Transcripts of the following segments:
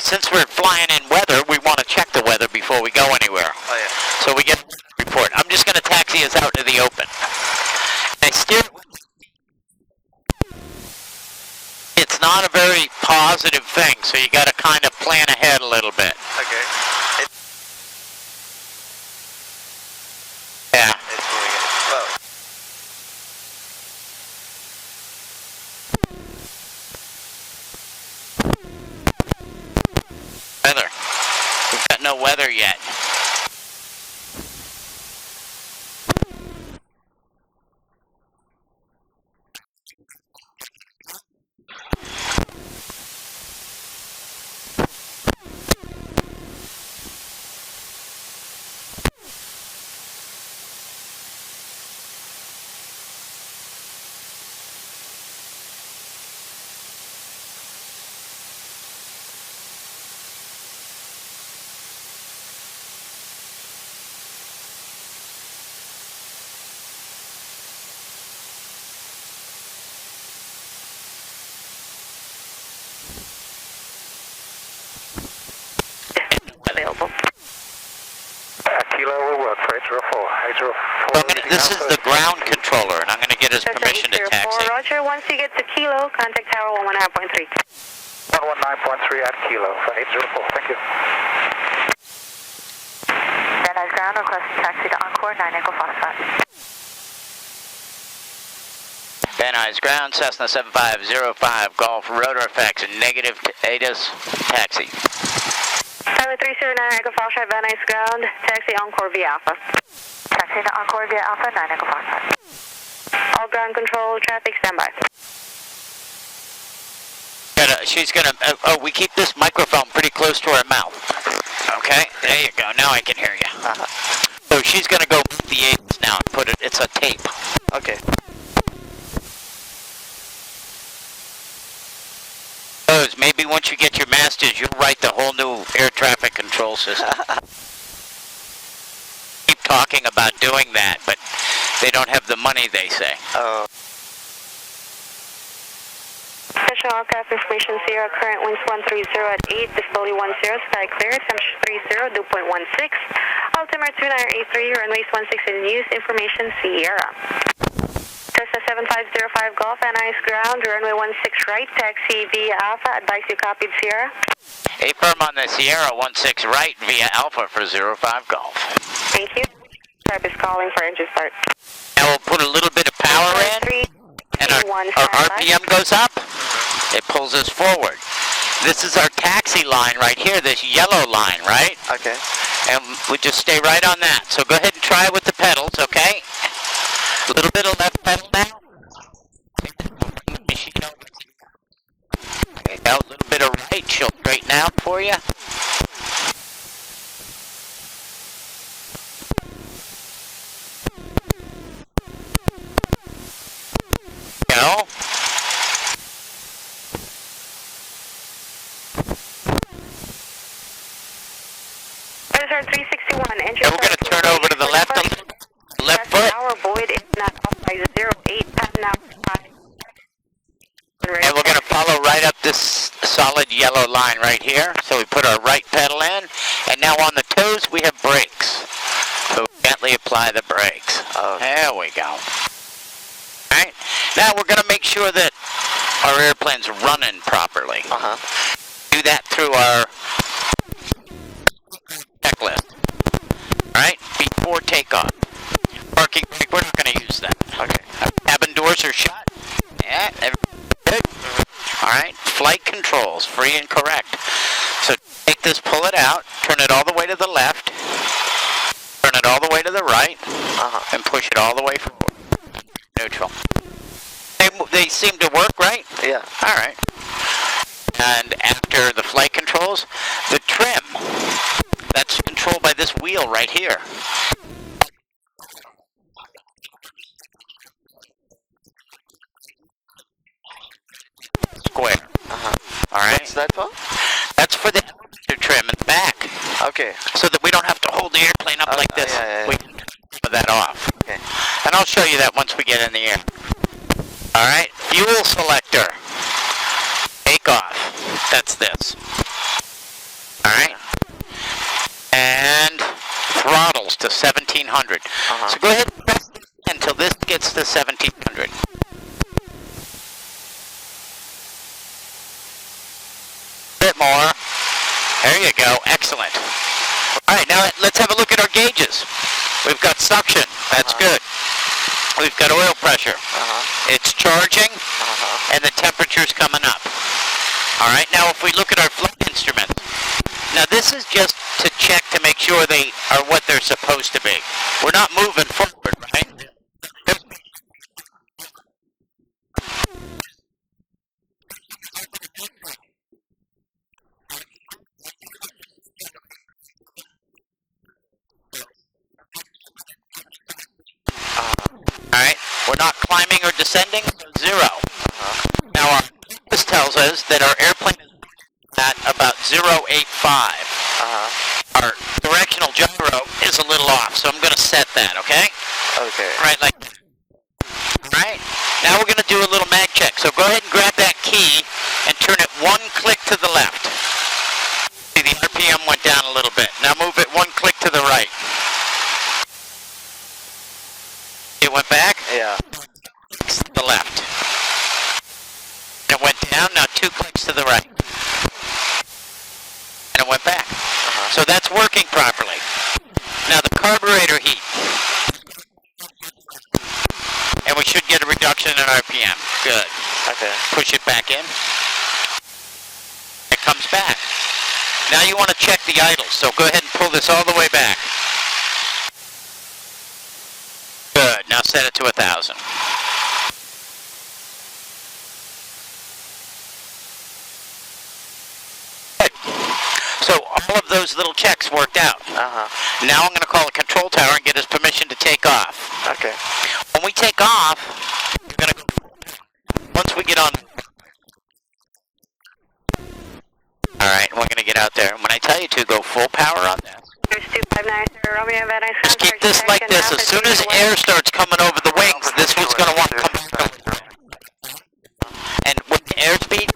since we're flying in weather, we want to check the weather before we go anywhere. Oh, yeah. So we get a report. I'm just going to taxi us out to the open. I steer. It's not a very positive thing, so you got to kind of plan ahead a little bit. Okay. Yeah. It's moving slow. Weather. We've got no weather yet. Available. Kilo will work for 804. This is the ground controller, and I'm going to get his permission to taxi. Roger, once you get to Kilo, contact Tower 119.3. 119.3 at Kilo for 804. Thank you. Van Nuys ground, requesting taxi to Encore, 9 Echo Foxtrot. Van Nuys ground, Cessna 7505, Golf, Rotor F, negative to ATIS, taxi. Tower 309 Echo Foxtrot, Van Nuys ground, taxi Encore via Alpha. Taxi to Encore via Alpha, 9 Echo Foxtrot. All ground control, traffic, standby. She's gonna, we keep this microphone pretty close to her mouth. Okay, there you go, now I can hear you. So she's gonna go with the ATIS now and put it, it's a tape. Okay. Maybe once you get your master's, you'll write the whole new air traffic control system. Keep talking about doing that, but they don't have the money, they say. Oh. Special aircraft information, Sierra, current winds 130 at 8, visibility 10, sky clear, temperature 30, dew point 16, altimeter 2983, runways 16 in use, information, Sierra. Cessna 7505 Golf, Van Nuys ground, runway 16 right, taxi via Alpha, advise you copied Sierra. Affirm on the Sierra 16 right via Alpha for 05 Golf. Thank you. Type is calling for engine start. Now we'll put a little bit of power in, and our RPM goes up, it pulls us forward. This is our taxi line right here, this yellow line, right? Okay. And we just stay right on that. So go ahead and try with the pedals, okay? A little bit of left pedal now. Okay, now a little bit of right, she'll straighten out for you. Go. Desert 361, engine. And we're going to turn over to the left foot. Our void is not off by 08, now 5. And we're going to follow right up this solid yellow line right here. So we put our right pedal in, and now on the toes we have brakes. So gently apply the brakes. Oh. There we go. Alright, now we're going to make sure that our airplane's running properly. Do that through our checklist. Alright, before takeoff. Parking brake, we're not going to use that. Okay. Cabin doors are shut. Yeah, good. Alright, flight controls, free and correct. So take this, pull it out, turn it all the way to the left, turn it all the way to the right, and push it all the way forward. Neutral. They seem to work, right? Yeah. Alright. And after the flight controls, the trim. That's controlled by this wheel right here. Square. Alright? What's that for? That's for the trim in the back. Okay. So that we don't have to hold the airplane up like this. Yeah. We can put that off. Okay. And I'll show you that once we get in the air. Alright, fuel selector. Take off. That's this. 1700. Bit more. There you go. Excellent. All right, now let's have a look at our gauges. We've got suction. That's good. We've got oil pressure. It's charging, and the temperature's coming up. All right, now if we look at our flight instruments, now this is just to check to make sure they are what they're supposed to be. We're not moving forward, right? Alright, we're not climbing or descending, zero. Now this tells us that our airplane is at about 085. Our directional gyro is a little off, so I'm going to set that, okay? Okay. Right, like that. Alright, now we're going to do a little mag check. So go ahead and grab that key and turn it one click to the left. See, the RPM went down a little bit. Now move it one click to the right. It went back? Yeah. To the left. And it went down, now 2 clicks to the right. And it went back. So that's working properly. Now the carburetor heat. And we should get a reduction in RPM. Good. Okay. Push it back in. It comes back. Now you want to check the idles, so go ahead and pull this all the way back. Good. Now set it to 1,000. Good. So all of those little checks worked out. Now I'm going to call the control tower and get his permission to take off. Okay. When we take off, you're going to go, once we get on. Alright, we're going to get out there. When I tell you to go full power on this. Just keep this like this. As soon as air starts coming over the wings, this one's going to want to come back. And with the airspeed,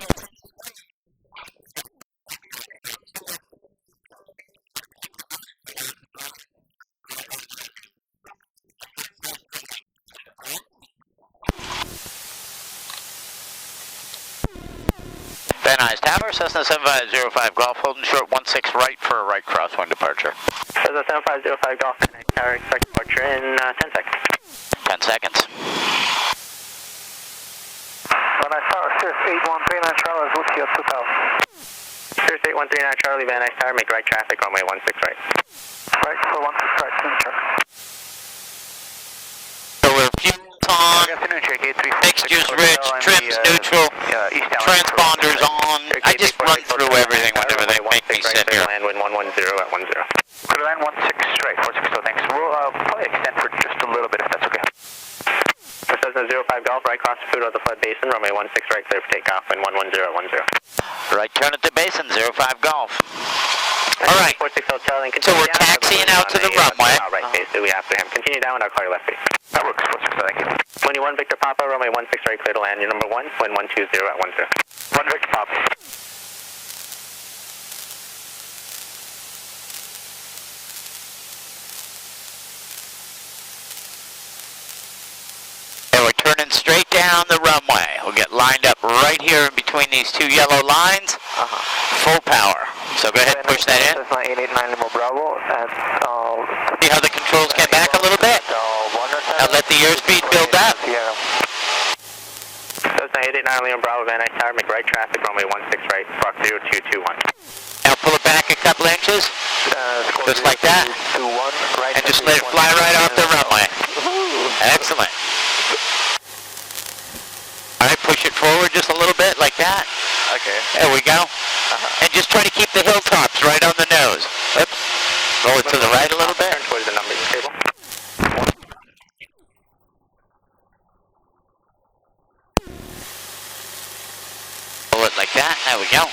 Van Nuys Tower, Cessna 7505 Golf, holding short 16 right for a right crosswind departure. Cessna 7505 Golf, Van Nuys Tower, expect departure in 10 seconds. 10 seconds. Van Nuys Tower, Cirrus 8139 Charlie, Lucia 2000. Cirrus 8139 Charlie, Van Nuys Tower, make right traffic, runway 16 right. Right, for 16 right, signature. So we're fuel's on, fixtures rich, trims neutral, transponders on. I just run through everything whenever they make me sit here. Land wind 110 at 10. Could land 16 straight, 46, so thanks. We'll probably extend for just a little bit if that's okay. Cessna 05 Golf, right cross the food of the flood basin, runway 16 right, clear for takeoff, wind 110 at 10. Right turn at the basin, 05 Golf. Alright, 46 Hotel, and so we're taxiing out to the runway. Right base, do we after him? Continue down, I'll call your left base. That works, 46, thank you. 21 Victor Papa, runway 16 right, clear to land, your number 1, wind 120 at 10. 1 Victor Papa. And we're turning straight down the runway. We'll get lined up right here in between these two yellow lines. Full power. So go ahead and push that in. Cessna 889 Limo Bravo, and See how the controls came back a little bit? Now let the airspeed build up. Cessna 889 Limo Bravo, Van Nuys Tower, make right traffic, runway 16 right, Fox 0221. Now pull it back a couple inches. Just like that. And just let it fly right off the runway. Excellent. Alright, push it forward just a little bit, like that. Okay. There we go. And just try to keep the hilltops right on the nose. Oops. Roll it to the right a little bit. Turn towards the numbers table. Pull it like that. There we go.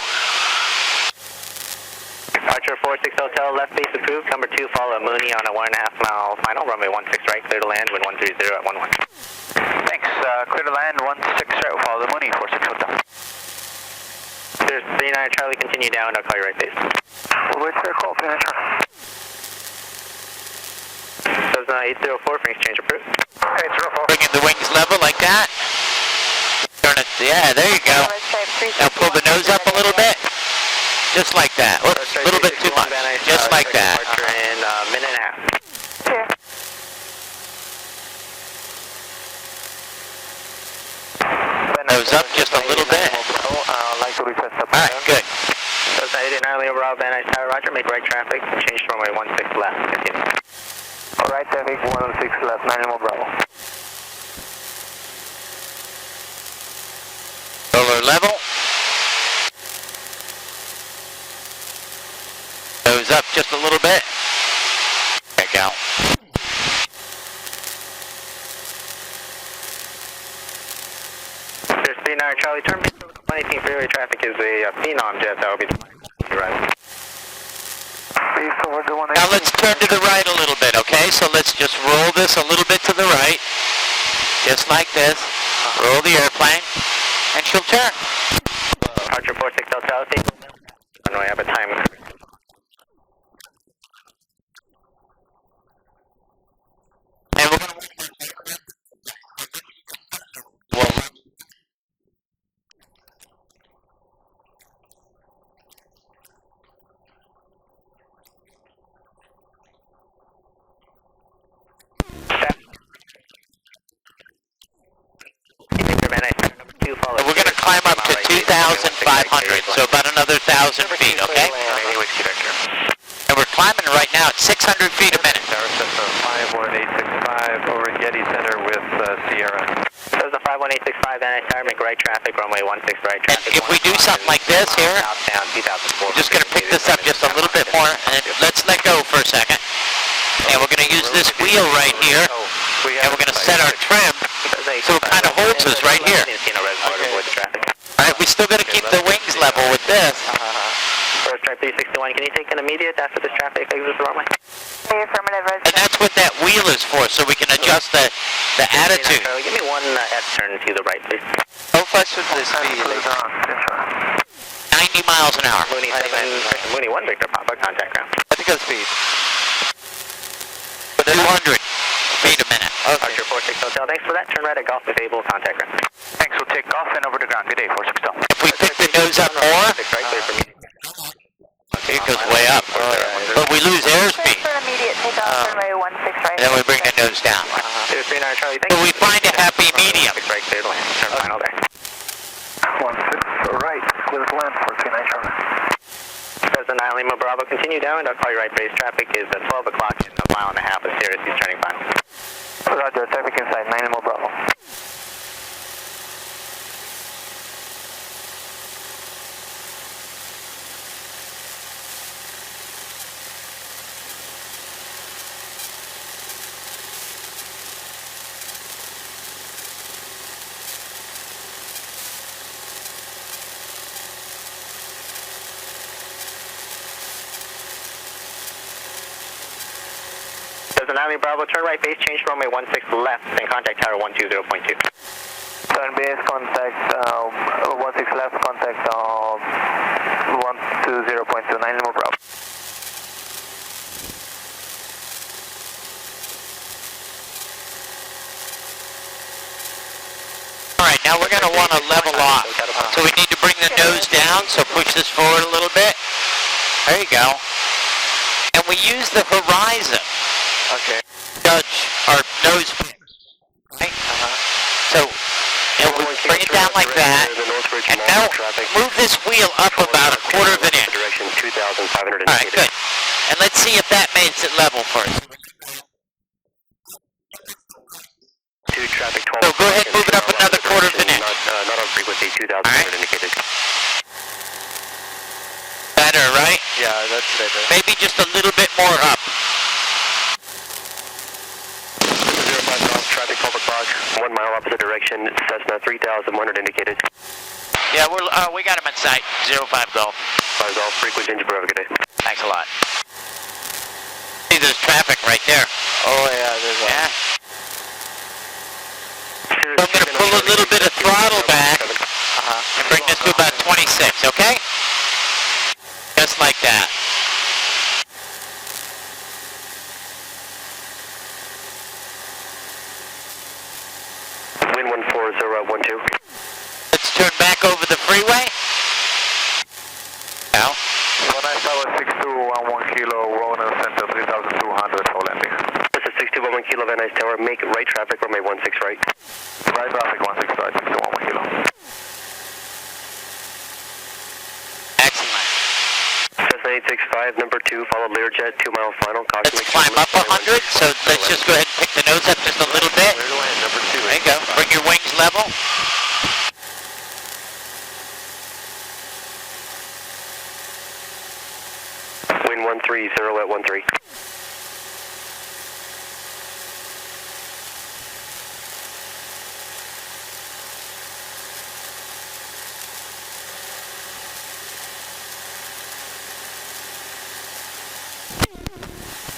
Departure 46 Hotel, left base approved. Number 2, follow Mooney on a 1.5 mile final. Runway 16 right, clear to land, wind 130 at 11. Thanks, clear to land, 16 right, we'll follow the Mooney, 46 Hotel. There's 39 Charlie, continue down, I'll call you right base. We'll wait for your call, Phoenix. So Cessna 804 for exchange approved. 804. Bringing the wings level like that. Turn it, yeah, there you go. Now pull the nose up a little bit. Just like that. Oops, a little bit too much. Just like that. Departure in a minute and a half. Clear. Nose up just a little bit. Like to request a Alright, good. Cessna 89 Leo Bravo, Van Nuys Tower, roger, make right traffic, change to runway 16 left, continue. Alright, traffic 16 left, 9 Lima Bravo. Solar level. Nose up just a little bit. Check out. There's 39 Charlie, turn me over the 118 freeway traffic is a Phenom jet, that will be the right. Now let's turn to the right a little bit, okay? So let's just roll this a little bit to the right. Just like this. Roll the airplane. And she'll turn. Departure 46 Hotel, runway, have a time. And we're going to... We're going to climb up to 2,500, so about another 1,000 feet, okay? And we're climbing right now at 600 feet a minute. Tower Cessna 51865 over at Getty Center with Sierra. Cessna 51865, Van Nuys Tower, make right traffic, runway 16 right And traffic. if we do something like this here, Southbound 2004. we're just going to pick this up just a little bit more, and let's let go for a second. And we're going to use this wheel right here, and we're going to set our trim so it kind of holds us right here. Alright, we still got to keep the wings level with this. First Stripe 361, can you take an immediate after this traffic exits the runway? Affirmative, And that's what that wheel is for, so we can adjust the attitude. Charlie, give me one S turn to the right, please. How fast should this be? 90 miles an hour. Mooney 7, Mooney 1, Victor Papa, contact ground. I think that's speed. 200 feet a minute. Departure 46 Hotel, thanks for that. Turn right at Golf is able, contact ground. Thanks, we'll take off and over to ground. Good day, 46 Hotel. If we pick the nose up more, it goes way up. But we lose airspeed. For immediate takeoff, runway 16 right. And then we bring the nose down. 239 Charlie, thank So you. we find a happy medium. Right, clear to land. Turn final there. 16 right, clear to land for 39 Charlie. Cessna 9 Lima Bravo, continue down. I'll call you right base. Traffic is at 12 o'clock in a mile and a half of Sirius. He's turning final. Roger, traffic inside, 9 Lima Bravo. Cessna 9 Lima Bravo, turn right base, change to runway 16 left, and contact tower 120.2. Turn base, contact 16 left, contact 120.2, 9 Lima Bravo. Alright, now we're going to want to level off. So we need to bring the nose down, so push this forward a little bit. There you go. And we use the horizon. Okay. Judge our nose. Right? So, and we bring it down like that. And now move this wheel up about a quarter of an inch. Direction 2,500. Alright, good. And let's see if that makes it level for us. Traffic 12. So go ahead and move it up another quarter of an inch. Not on frequency, 2,500 indicated. Better, right? Yeah, that's better. Maybe just a little bit more up. 05 Golf, traffic 12 o'clock, 1 mile opposite direction, Cessna 3,100 indicated. Yeah, we got him in sight. 05 Golf. 5 Golf, frequent engine for have a good day. Thanks a lot. See, there's traffic right there. Oh yeah, there's Yeah. So I'm going to pull a little bit of throttle back and bring this to about 26, okay? Just like that. 3012. Let's turn back over the freeway. Now. One nice tower 6211 kilo, Rowan Center 3200 for landing. This is 6211 kilo, Van Nuys Tower, make right traffic, runway 16 right. Right traffic 16 right, 6211 kilo. Excellent. Cessna 865, number 2, follow Learjet, 2 mile final. Caution, Let's climb up 100, so let's just go ahead and pick the nose up just a little bit. Clear to land, number 2. There you go. Bring your wings level. Wind 130 at 13.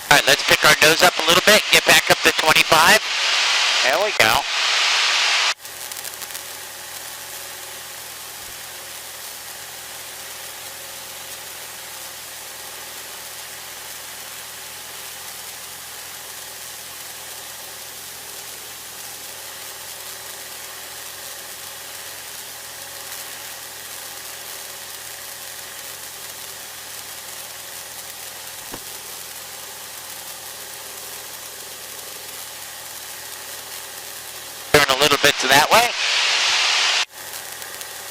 All right, let's pick our nose up a little bit, get back up to 25. There we go. Turn a little bit to that way.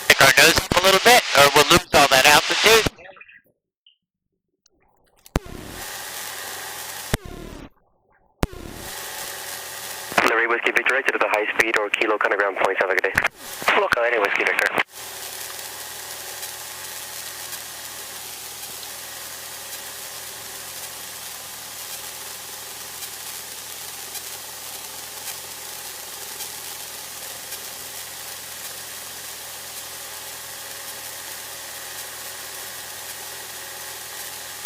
Pick our nose up a little bit, or we'll lose all that altitude. Larry Whiskey Victor, exit to the high speed or kilo, kind of ground points. Have a good day. Look, any Whiskey Victor.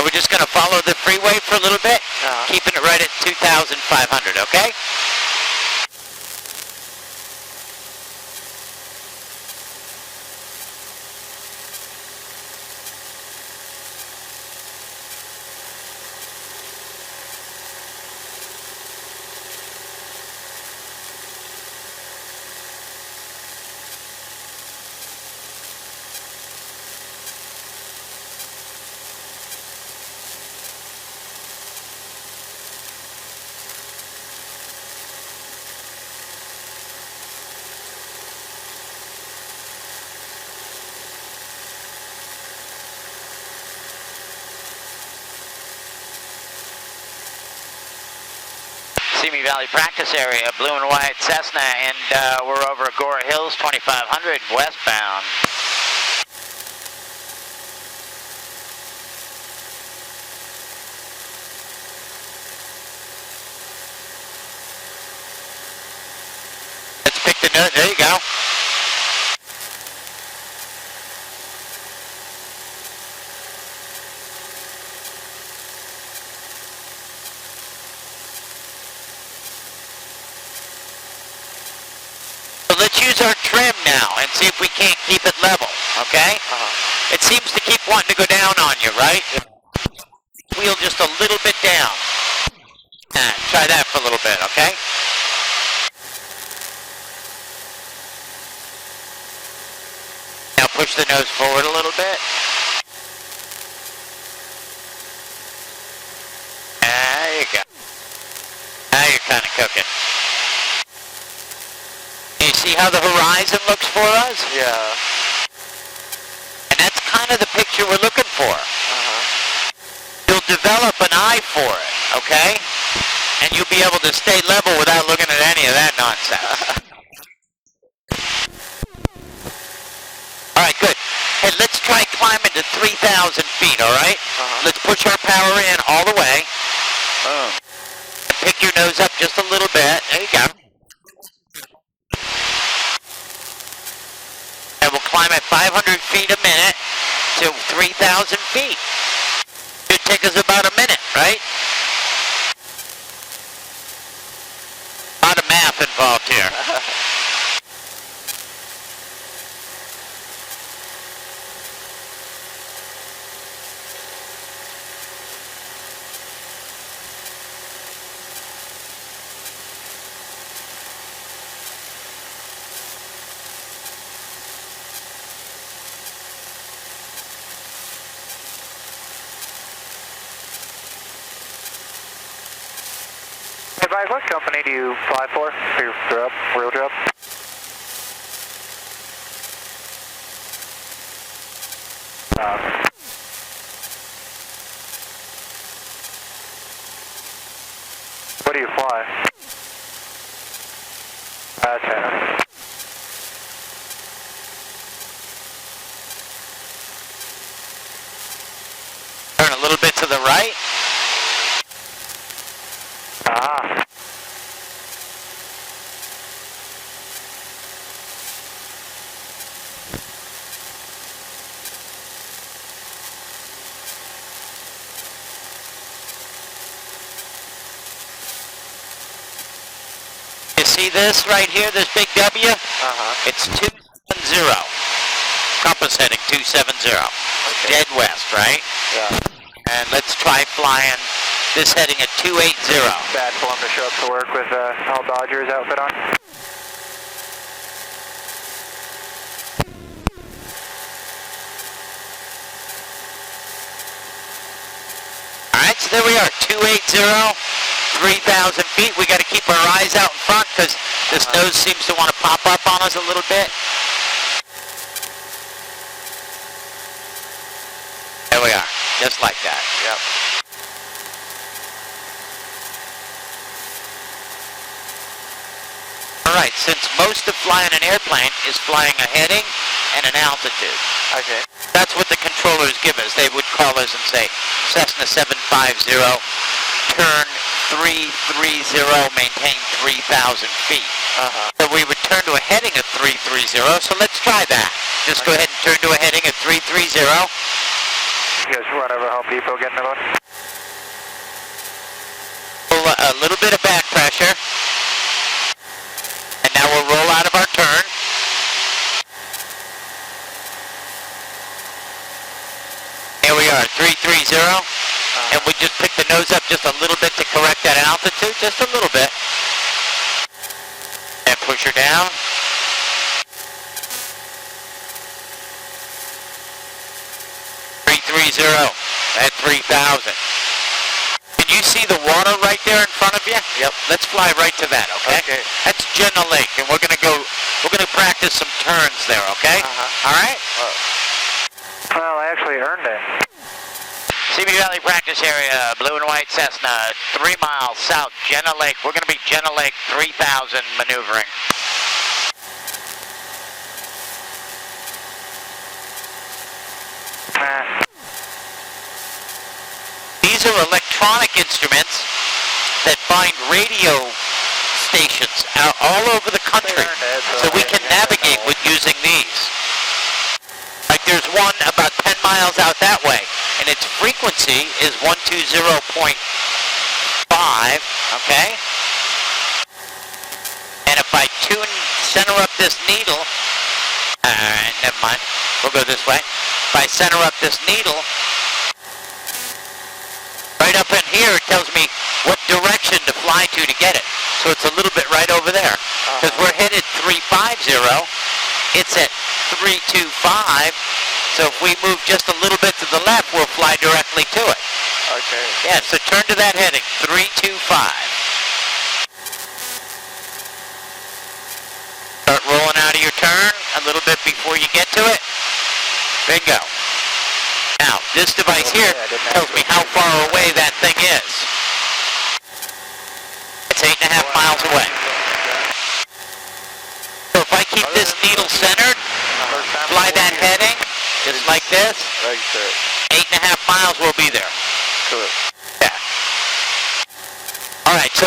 We're just going to follow the freeway for a little bit, keeping it right at 2,500, okay? Simi Valley practice area, blue and white Cessna, and we're over Agora Hills, 2500 westbound. Let's pick the nose, there you go. Let's use our trim now and see if we can't keep it level, okay? It seems to keep wanting to go down on you, right? Wheel just a little bit down. Try that for a little bit, okay? Now push the nose forward a little bit. There you go. Now you're kind of cooking. You see how the horizon looks for us? Yeah. And that's kind of the picture we're looking for. You'll develop an eye for it, okay? And you'll be able to stay level without looking at any of that nonsense. All right, good. Hey, let's try climbing to 3,000 feet, all right? Let's push our power in all the way. Pick your nose up just a little bit. There you go. And we'll climb at 500 feet a minute to 3,000 feet. Should take us about a minute, right? A lot of math involved here. advise, what company do you fly for your drop, real drop? What do you fly? Okay. Turn a little bit to the right. Ah. You see this right here, this big W? It's 270. Compass heading 270. Okay. Dead west, right? Yeah. And let's try flying this heading at 280. Bad for him to show up to work with all Dodgers outfit on. Alright, so there we are, 280, 3,000 feet. We got to keep our eyes out in front because this nose seems to want to pop up on us a little bit. There we are, just like that. Yep. Alright, since most of flying an airplane is flying a heading and an altitude. Okay. That's what the controllers give us. They would call us and say, Cessna 750, turn 330, maintain 3,000 feet. So we would turn to a heading of 330, so let's try that. Just go ahead and turn to a heading of 330. You guys run over Home Depot getting the boat? Pull a little bit of back pressure. And now we'll roll out of our turn. Here we are, 330. And we just pick the nose up just a little bit to correct that altitude, just a little bit. And push her down. At 3,000. Can you see the water right there in front of you? Yep. Let's fly right to that, okay? Okay. That's Jenna Lake, and we're gonna practice some turns there, okay? All right? Well, I actually earned it. CB Valley practice area, blue and white Cessna, 3 miles south, Jenna Lake. We're gonna be Jenna Lake 3000 maneuvering. These are electronic instruments that find radio stations all over the country, so we can navigate with using these. Like there's one about 10 miles out that way, and its frequency is 120.5, okay? And if I center up this needle, alright, never mind, we'll go this way. If I center up this needle, right up in here, it tells me what direction to fly to get it. So it's a little bit right over there. Because we're headed 350, it's at 325. So if we move just a little bit to the left, we'll fly directly to it. Okay. Yeah, so turn to that heading, 325. Start rolling out of your turn a little bit before you get to it. Bingo. Now, this device here tells me how far away that thing is. It's 8.5 miles away. So if I keep this needle centered, fly that heading, just like this, 8.5 miles we'll be there. Cool. Yeah. Alright, so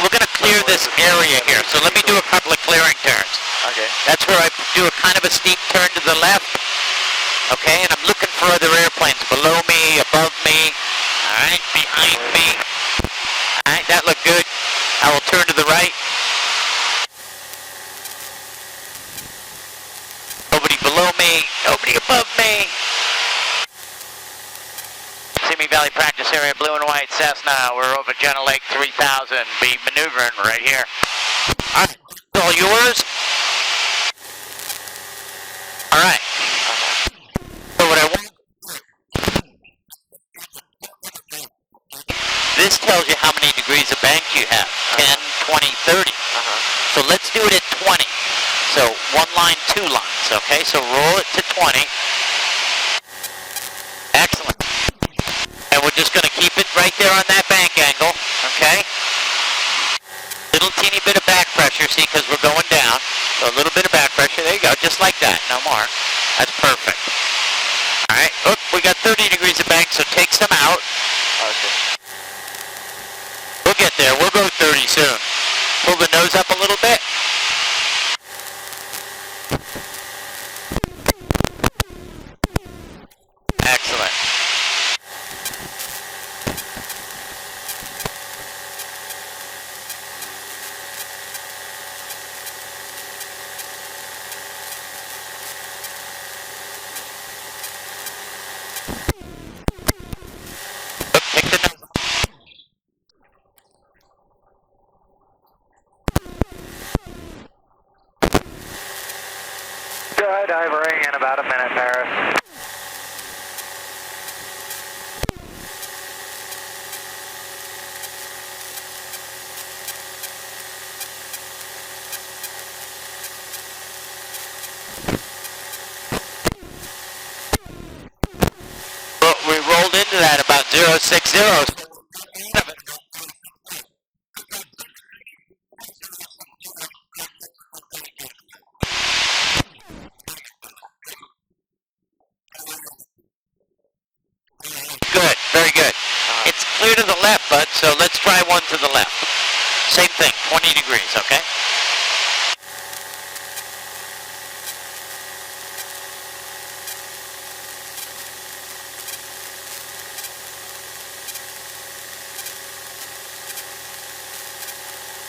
we're going to clear this area here. So let me do a couple of clearing turns. Okay. That's where I do a kind of a steep turn to the left. Okay, and I'm looking for other airplanes below me, above me, alright, behind me. Alright, that looked good. I will turn to the right. Nobody below me, nobody above me. Simi Valley practice area, blue and white Cessna. We're over Jenna Lake 3000. Be maneuvering right here. Alright, all yours. Alright. What I want, this tells you how many degrees of bank you have. 10, 20, 30. So let's do it at 20. So one line, two lines, okay? So roll it to 20. Excellent. And we're just going to keep it right there on that bank angle, okay? Little teeny bit of back pressure, see, because we're going down. So a little bit of back pressure. There you go, just like that. No more. That's perfect. All right. Look, we got 30 degrees of bank, so take some out. Okay. We'll get there. We'll go 30 soon. Pull the nose up a little bit. Excellent. Look, pick the nose. Diving in about a minute, Paris. Well, we rolled into that about 060. Good, very good. It's clear to the left, bud, so let's try one to the left. Same thing, 20 degrees, okay?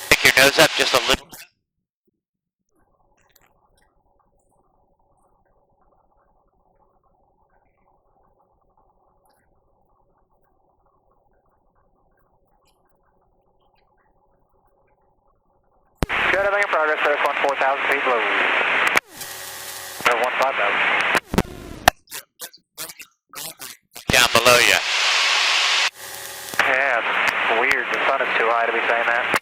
Pick your nose up just a little. Good, everything in progress, Paris 1, 4,000 feet below. Or 1, 5,000. Down below you. Yeah, it's weird. The sun is too high to be saying that.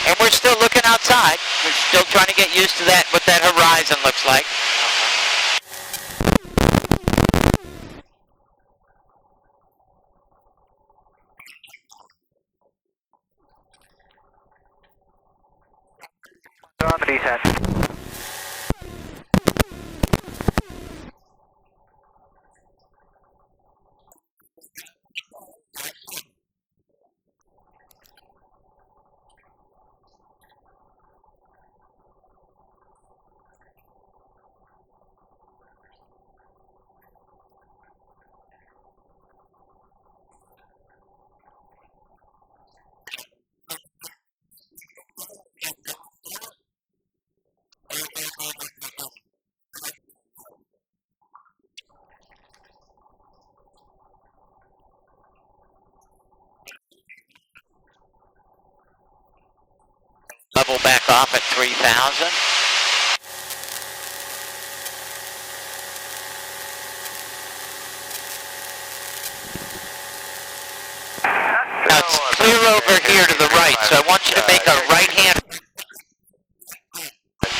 And we're still looking outside. We're still trying to get used to that, what that horizon looks like. On the descent. Level back off at 3,000. Now it's clear over here to the right, so I want you to make a right hand.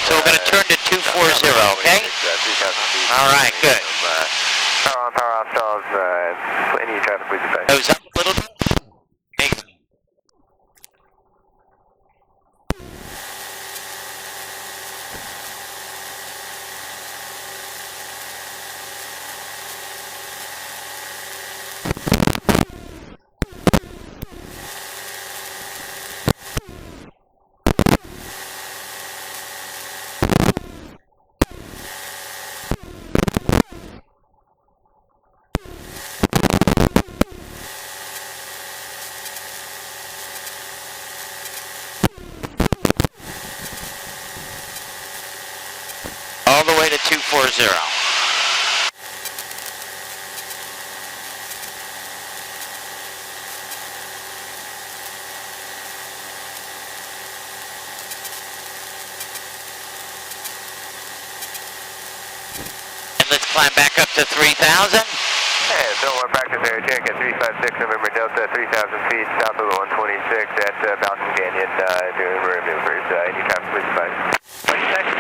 So we're going to turn to 240, okay? All right, good. Power off, stalls, any traffic, please affect. Nose up a little bit. All the way to 240. let's climb back up to 3,000. Hey, Fillmore practice area, check at 356, November Delta, 3,000 feet south of the 126 at Balcom Canyon, doing maneuvers. Anytime, please advise. What did you say?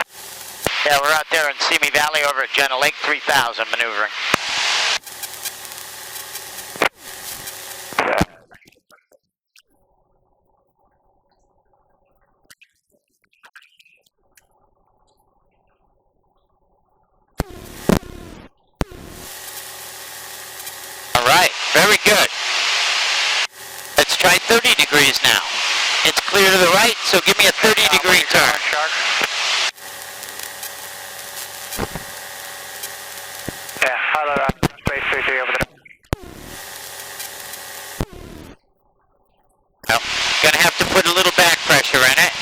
Yeah, we're out there in Simi Valley over at Jenna Lake, 3,000 maneuvering. All right, very good. Let's try 30 degrees now. It's clear to the right, so give me a 30-degree turn. Yeah, hello, space 33 over there. Well, gonna have to put a little back pressure in it.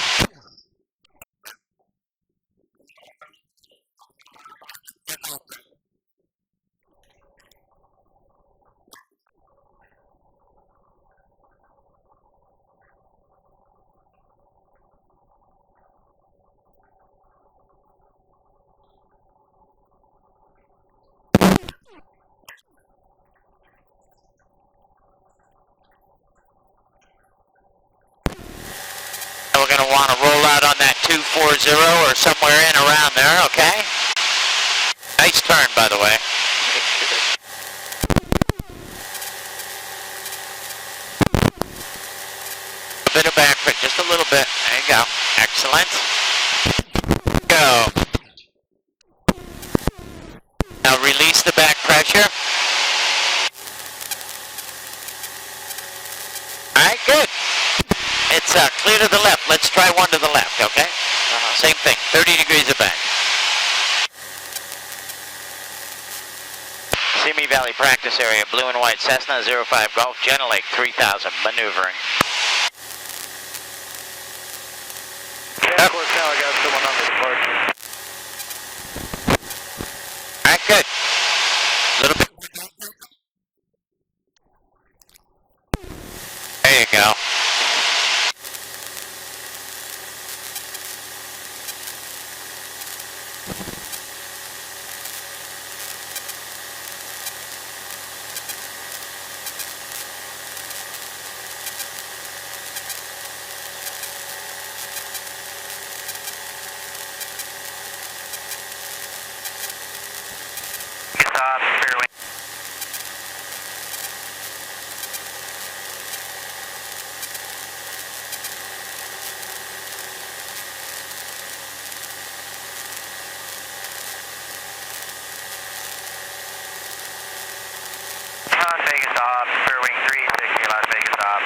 We're going to want to roll out on that 240 or somewhere in around there, okay? Nice turn, by the way. A bit of back foot, just a little bit. There you go. Excellent. Go. Now release the back pressure. All right, good. It's clear to the left. Let's try one to the left, okay? Same thing, 30 degrees of bank. Simi Valley practice area, blue and white Cessna 05 Golf, Jenna Lake 3000, maneuvering. Yeah, of course, now I got someone on the departure. All right, good. A little bit. There you go. Stop, clear wing. Las Vegas off, clear wing 360, Las Vegas off.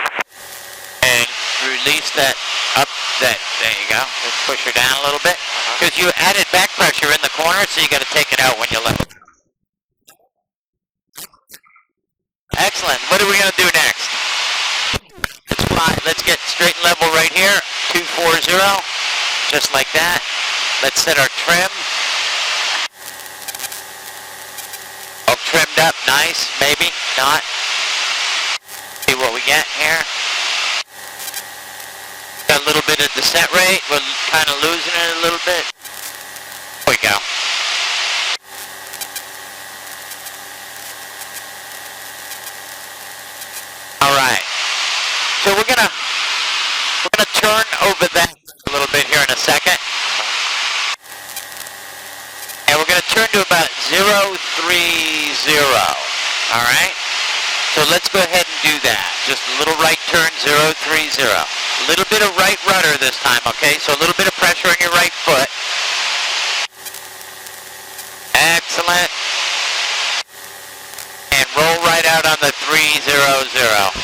And release that up, there you go. Just push her down a little bit. Because you added back pressure in the corner, so you got to take it out when you let it. Excellent. What are we going to do next? Let's fly. Let's get straight and level right here. 240. Just like that. Let's set our trim. All trimmed up. Nice. Maybe. Not. See what we get here. Got a little bit of descent rate. We're kind of losing it a little bit. There we go. Alright, so we're gonna turn over that a little bit here in a second. And we're gonna turn to about 030. Alright? So let's go ahead and do that. Just a little right turn, 030. A little bit of right rudder this time, okay? So a little bit of pressure on your right foot. Excellent. And roll right out on the 300.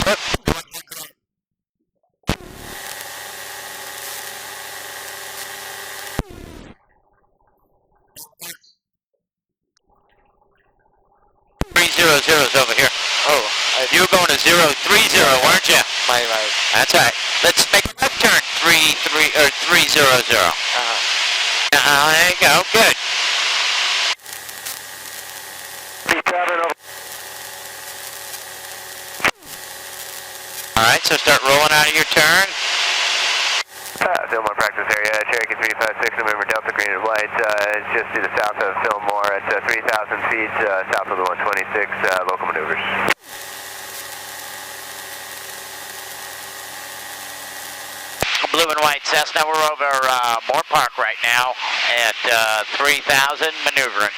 Whoop. Zeros over here. Oh, you were going to 030, weren't you? My. That's all right. Let's make a left turn. 300. There you go. Good. All right. So start rolling out of your turn. Fillmore practice area, Cherokee 356, November Delta, green and black. flight just to the south of Fillmore at 3,000 feet south of the 126, local maneuvers. Blue and white Cessna, we're over Moore Park right now at 3,000, maneuvering.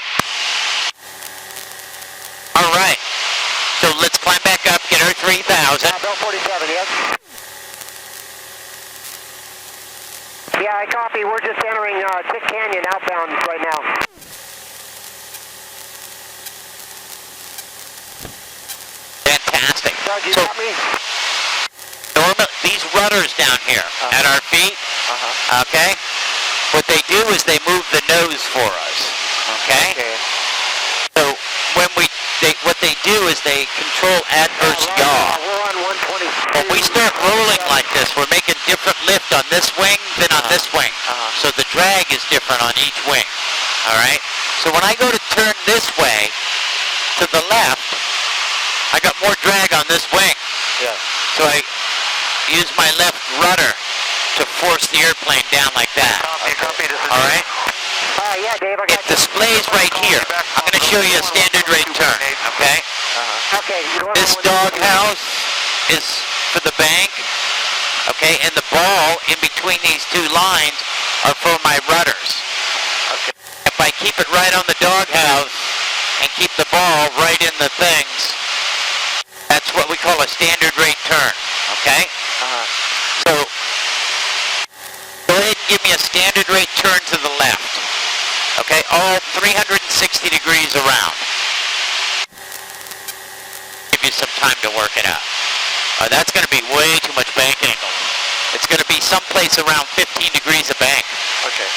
All right, so let's climb back up, get our 3,000. Bell 47, yes? Yeah, I copy. We're just entering Tick Canyon outbound right now. Fantastic. Doug, you So, got me? these rudders down here at our feet, okay, what they do is they move the nose for us, okay? So when what they do is they control adverse yaw. We're on 120. When we start rolling like this, we're making different lift on this wing than on this wing. So the drag is different on each wing, all right? So when I go to turn this way to the left, I got more drag on this wing. Yeah. So I use my left rudder to force the airplane down like that. Copy, this is All right? Yeah, Dave, I got It displays right here. I'm going to show you a standard rate turn, okay? Okay. This doghouse is for the bank, okay? And the ball in between these two lines are for my rudders. Okay. If I keep it right on the doghouse and keep the ball right in the things, that's what we call a standard rate turn, okay? So, go ahead and give me a standard rate turn to the left, okay? All 360 degrees around. Give you some time to work it out. That's going to be way too much bank angle. It's going to be someplace around 15 degrees of bank. Okay.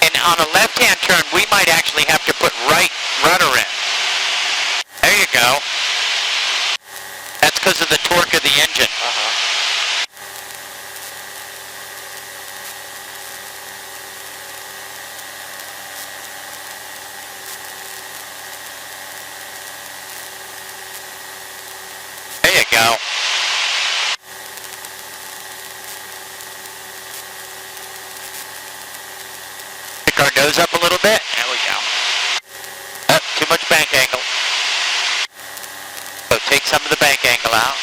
And on a left-hand turn, we might actually have to put right rudder in. There you go. That's because of the torque of the engine. There you go. Pick our nose up a little bit. There we go. Too much bank angle. So take some of the bank angle out.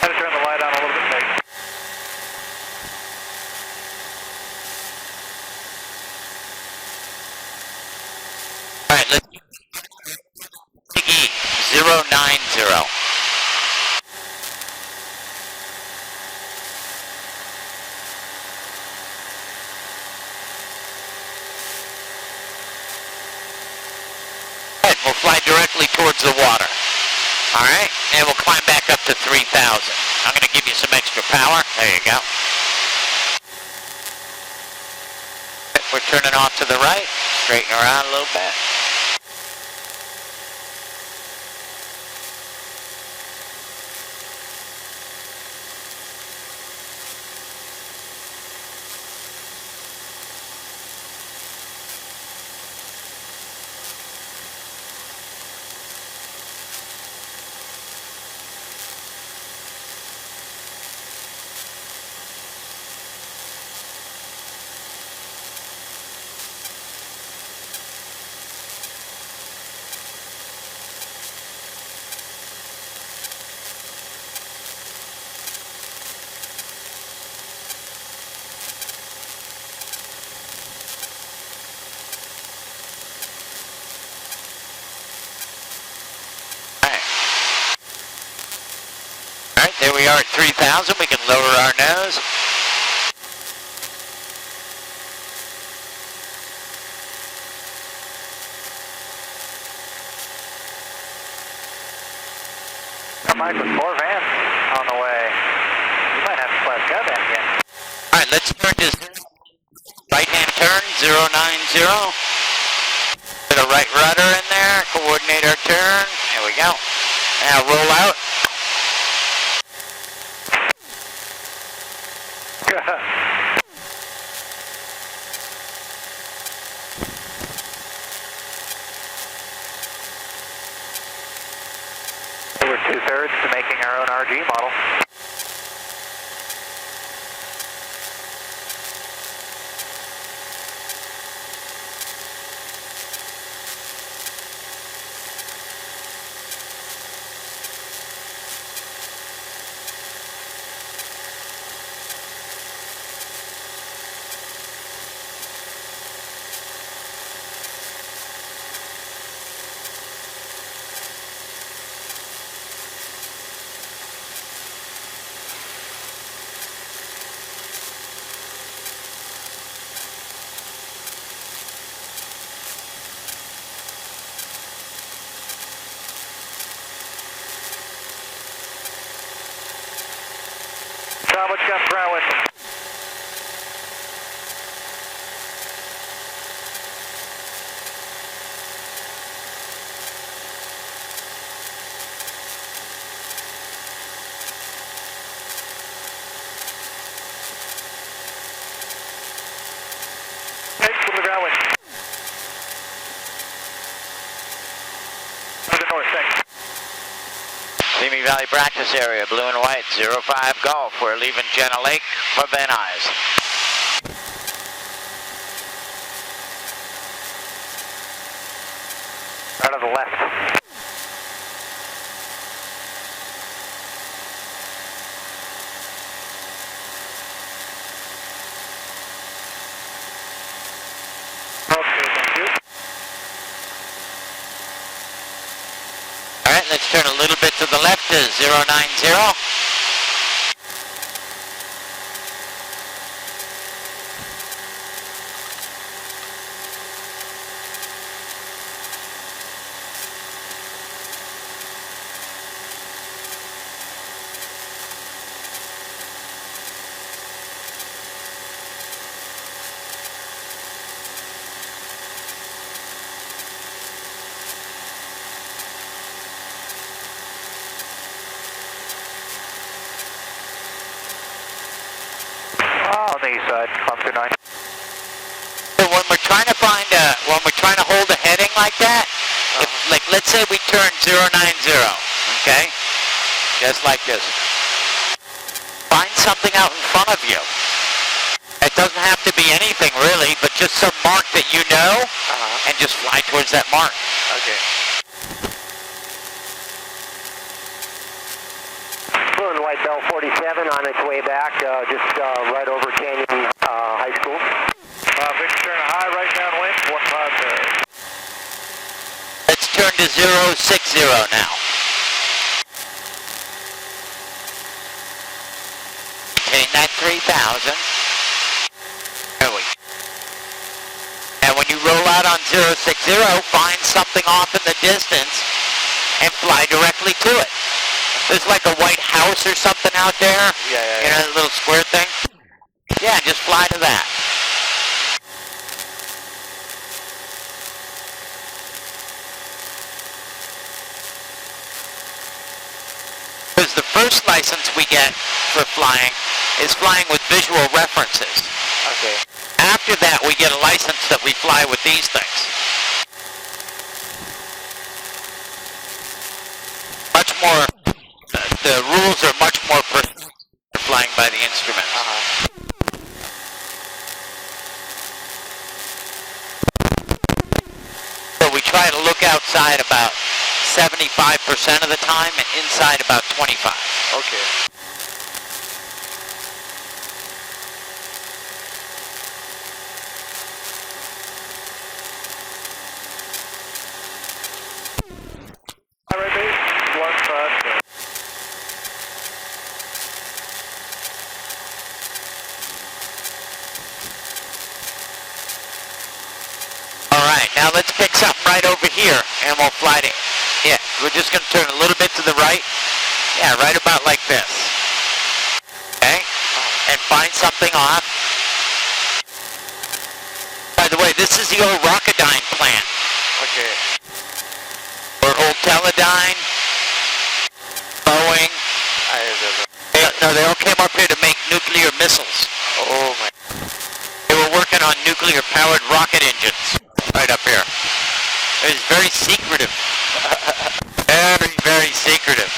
Had to turn the light on a little bit late. All right, let's Big E 090. We'll fly directly towards the water. All right, and we'll climb back up to 3,000. I'm going to give you some extra power. There you go. We're turning off to the right, straighten around a little bit. There we are at 3,000. We can lower our nose. Mike with 4 vans on the way. You might have to flash that van again. All right, let's turn to right-hand turn, 090. Put a right rudder in there, coordinate our turn. There we go. Now roll out. We're 2/3 to making our own RG model. Tom, what you got for ground wind? Hey, from the ground wind. To the north, thanks. Simi Valley practice area, blue and white, 05 Golf. We're leaving Jenna Lake for Van Nuys. Out of the left. Okay, thank you. All right, let's turn a little bit to the left to 090. On the east side, climb through 9. So when we're trying to find when we're trying to hold a heading like that, if, like let's say we turn 090, okay, just like this. Find something out in front of you. It doesn't have to be anything really, but just some mark that you know, and just fly towards that mark. Okay. Blue and white Bell 47 on its way back, just right over Canyon High School. Victor turn high, right downwind, 15 Let's turn to 060 now. Maintain that 3,000. There we go. And when you roll out on 060, find something off in the distance and fly directly to it. There's like a white house or something out there. Yeah. You know, that little square thing? Yeah, just fly to that. Because the first license we get for flying is flying with visual references. Okay. After that, we get a license that we fly with these things. Much more, the rules are much more for flying by the instruments. So we try to look outside about 75% of the time and inside about 25. Okay. All right, base, 15. now let's pick something right over here, and we'll fly to, yeah, we're just going to turn a little bit to the right. Yeah, right about like this. Okay? And find something off. By the way, this is the old Rocketdyne plant. Okay. Or old Teledyne. Boeing. I don't know. No, they all came up here to make nuclear missiles. Oh my. They were working on nuclear-powered rocket engines right up here. It was very secretive. Very, very secretive.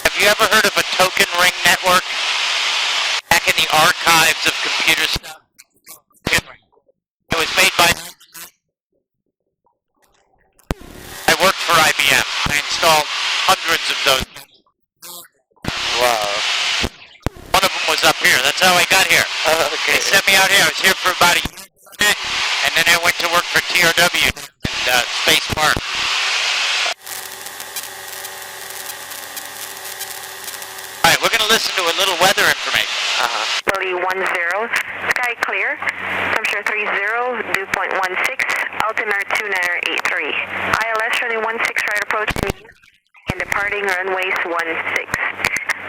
Have you ever heard of a token ring network? Back in the archives of computer stuff. It was made by... I worked for IBM. I installed hundreds of those. Wow. One of them was up here. That's how I got here. Okay. They sent me out here. I was here for about a year, and then I went to work for TRW in Space Park. All right, we're going to listen to a little weather information. Philly 10, sky clear, temperature 30, dew point 16, altimeter 2983. ILS running 16 right approach and departing runways 16.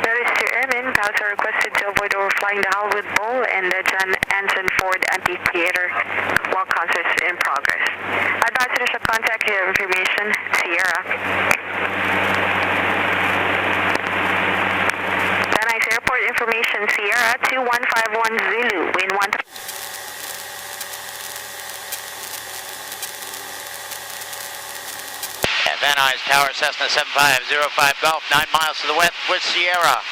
Notice to airmen, pilots are requested to avoid overflying the Hollywood Bowl and the John Anson Ford Amphitheater while concerts in progress. Advance initial contact information, Sierra. Nice airport information, Sierra 2151 Zulu, wind 1. Van Nuys Tower, Cessna 7505 Golf, 9 miles to the west with Sierra.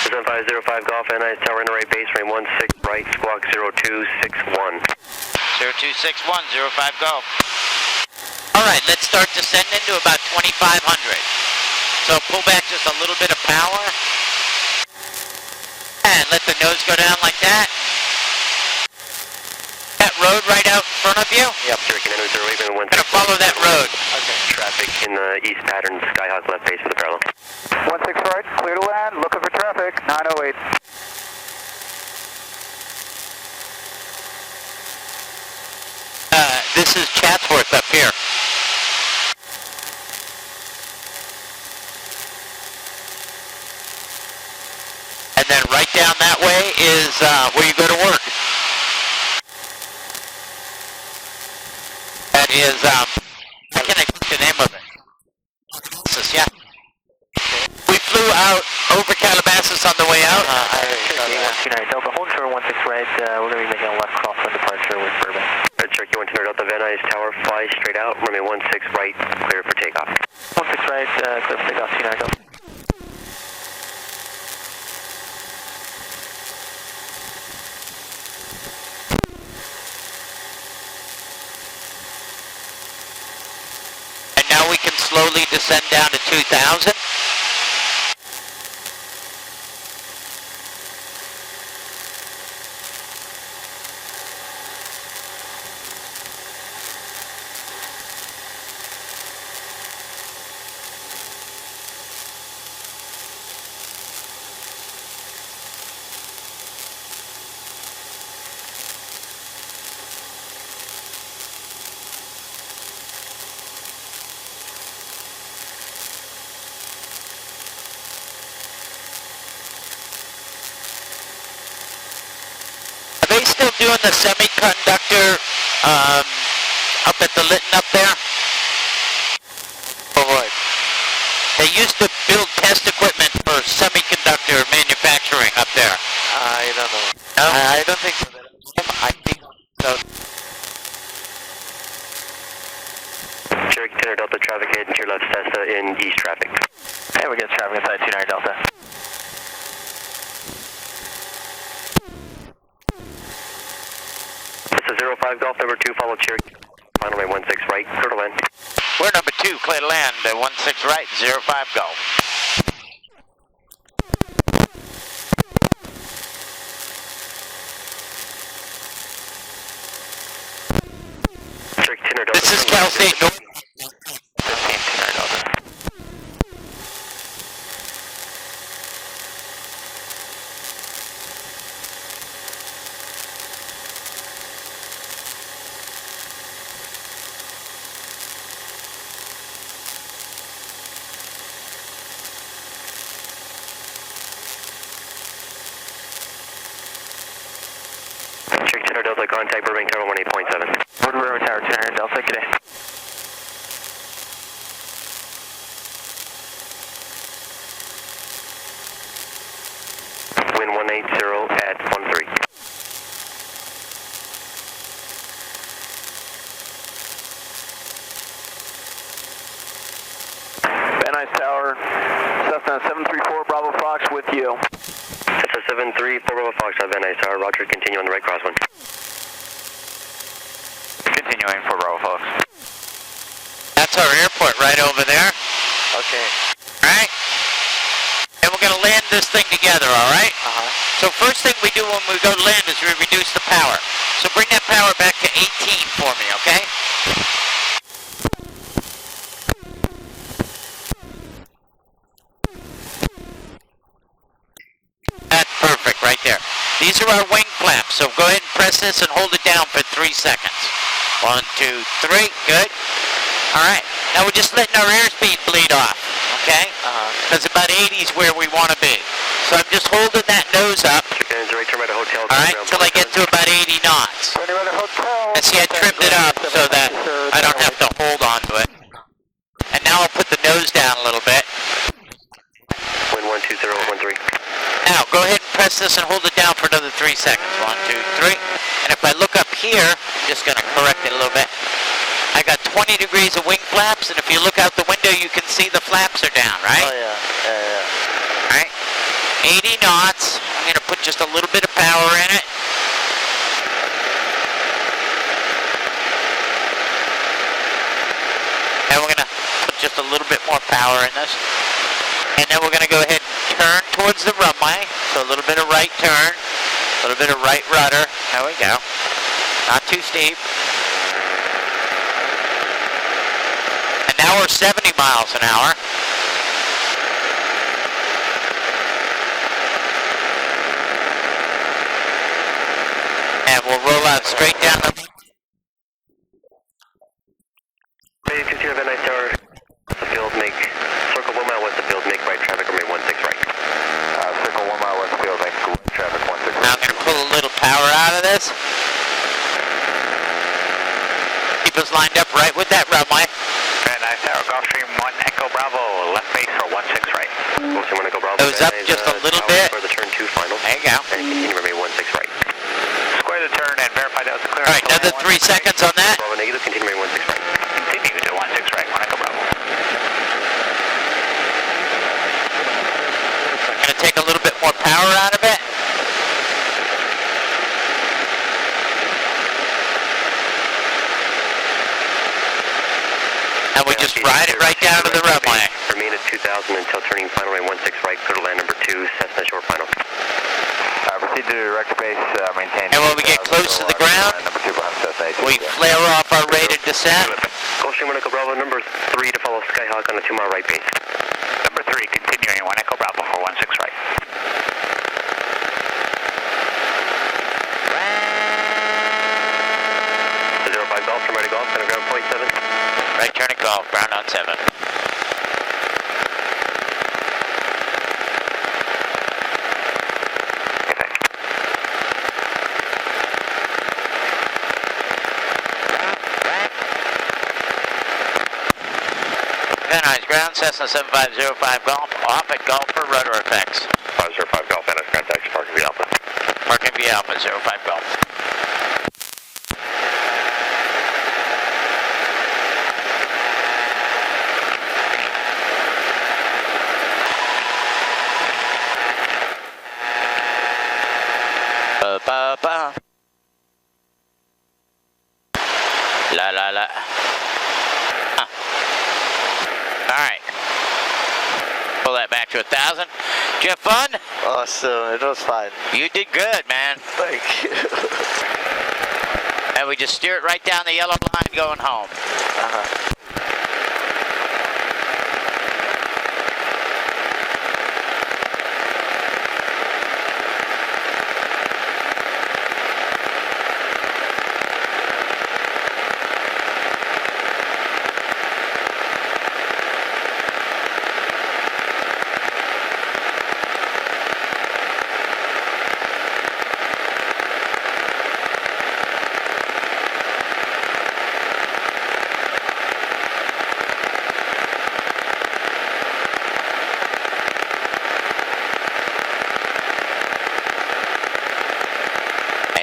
7505 Golf, Van Nuys Tower, inner right base, frame 16 right, squawk 0261. 0261, 05 Golf. All right, let's start descending to about 2500. So pull back just a little bit of power. And let the nose go down like that. That road right out in front of you? Yep, Cherokee 908, We're going to follow that road. Okay. Traffic in the east pattern, Skyhawk left base for the parallel. 16 right, clear to land, looking for traffic, 908. This is Chatsworth up here. And then right down that way is where you go to work. That is, I can't think the name of it. Yeah. We flew out over Calabasas on the way out. Delta, hold short 16 right, we're going to be making a left crosswind departure with Bourbon. Cherokee 10 Delta, Van Nuys Tower, fly straight out, runway 16 right, clear for takeoff. 16 right, clear for takeoff, 29 Delta. And now we can slowly descend down to 2000. Are they still doing the semiconductor up at the Lytton up there? Or what? They used to build test equipment for semiconductor manufacturing up there. I don't know. No? I don't think so. I think so. Cherokee 10 Delta, traffic head to your left, Cessna in east traffic. Hey, we get traffic inside 29 Delta. This is 05 Golf, number 2, follow Cherokee. Final way 16 right, clear to land. We're number 2, clear to land, 16 right, 05 Golf. Cherokee 10 Delta. This is Cal State North. 15 10 Delta. 15 Tower Delta, contact Burbank Tower 18.7. Railroad Tower 200 Delta, good day. Wind 180 at 13. Van Nuys Tower, Cessna 734 Bravo Fox with you. Cessna 734 Bravo Fox, Van Nuys Tower, roger, continue on the right crosswind. Continuing for Bravo Fox. That's our airport right over there. Okay. Alright? And we're going to land this thing together, alright? So first thing we do when we go to land is we reduce the power. So bring that power back to 18 for me, okay? That's perfect right there. These are our wing flaps, so go ahead and press this and hold it down for 3 seconds. 1, 2, 3, good. Alright, now we're just letting our airspeed bleed off, okay? Because about 80 is where we want to be. So I'm just holding that nose up, Right, turn right to hotel. alright, until I get to about 80 knots. And see, I trimmed it up so that I don't have to hold on to it. And now I'll put the nose down a little bit. Wind 12013. Now, go ahead and press this and hold it down for another 3 seconds. 1, 2, 3. And if I look up here, I'm just going to correct it a little bit. I got 20 degrees of wing flaps, and if you look out the window, you can see the flaps are down, right? Oh yeah. All right. 80 knots. I'm going to put just a little bit of power in it. And we're going to put just a little bit more power in this. And then we're going to go ahead and turn towards the runway. So a little bit of right turn, a little bit of right rudder. There we go. Not too steep. And now we're 70 miles an hour. And we'll roll out straight down the... Ready to Van Nuys Tower. The field, make circle 1 mile west of field, make right traffic, remain 16 right. Circle 1 mile west field, make traffic 16 Now I'm going to pull a little power out of this. Keep us lined up right with that runway. Van Nuys Tower, Gulfstream 1 Echo Bravo, left base for 16 right. Gulfstream 1 Echo Bravo. Nose up just a little bit. For the turn 2 final. There you go. And continue, remain 16 right. Square the turn and verify that was clear. All right, another 3 seconds on that. Bravo negative, continue, remain 16 right. Continue to 16 right, 1 Echo Bravo. I'm going to take a little bit more power out of it. And we just ride it right down to the runway. Remain at 2000 until turning final, remain 16 right, clear to land number 2, Cessna short final. Proceed to direct space, maintain. And when we get close to the ground, we flare off our rate of descent. Gulfstream 1 Echo Bravo, number 3 to follow Skyhawk on a 2 mile right base. Number 3, continuing 1 Echo Bravo for 16 right. Zero 05 Golf, turn right to Golf, center ground point 7. Right turn to golf, ground on 7. Van Nuys ground, Cessna 7505 Golf, off at Golf for rudder effects. 505 Golf, Van Nuys ground taxi, parking V Alpha. Parking V Alpha 05 Golf. Ba-ba-ba. La la la. Huh. All right. Pull that back to 1,000. Did you have fun? Awesome, it was fine. You did good, man. Thank you. And we just steer it right down the yellow line going home.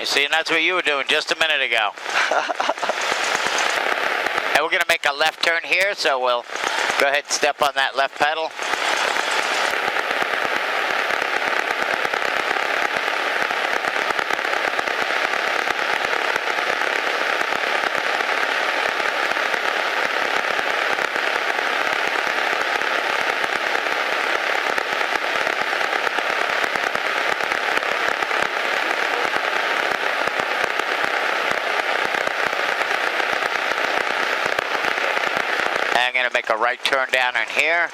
see, and that's what you were doing just a minute ago. And we're going to make a left turn here, so we'll go ahead and step on that left pedal. I'm going to make a right turn down in here.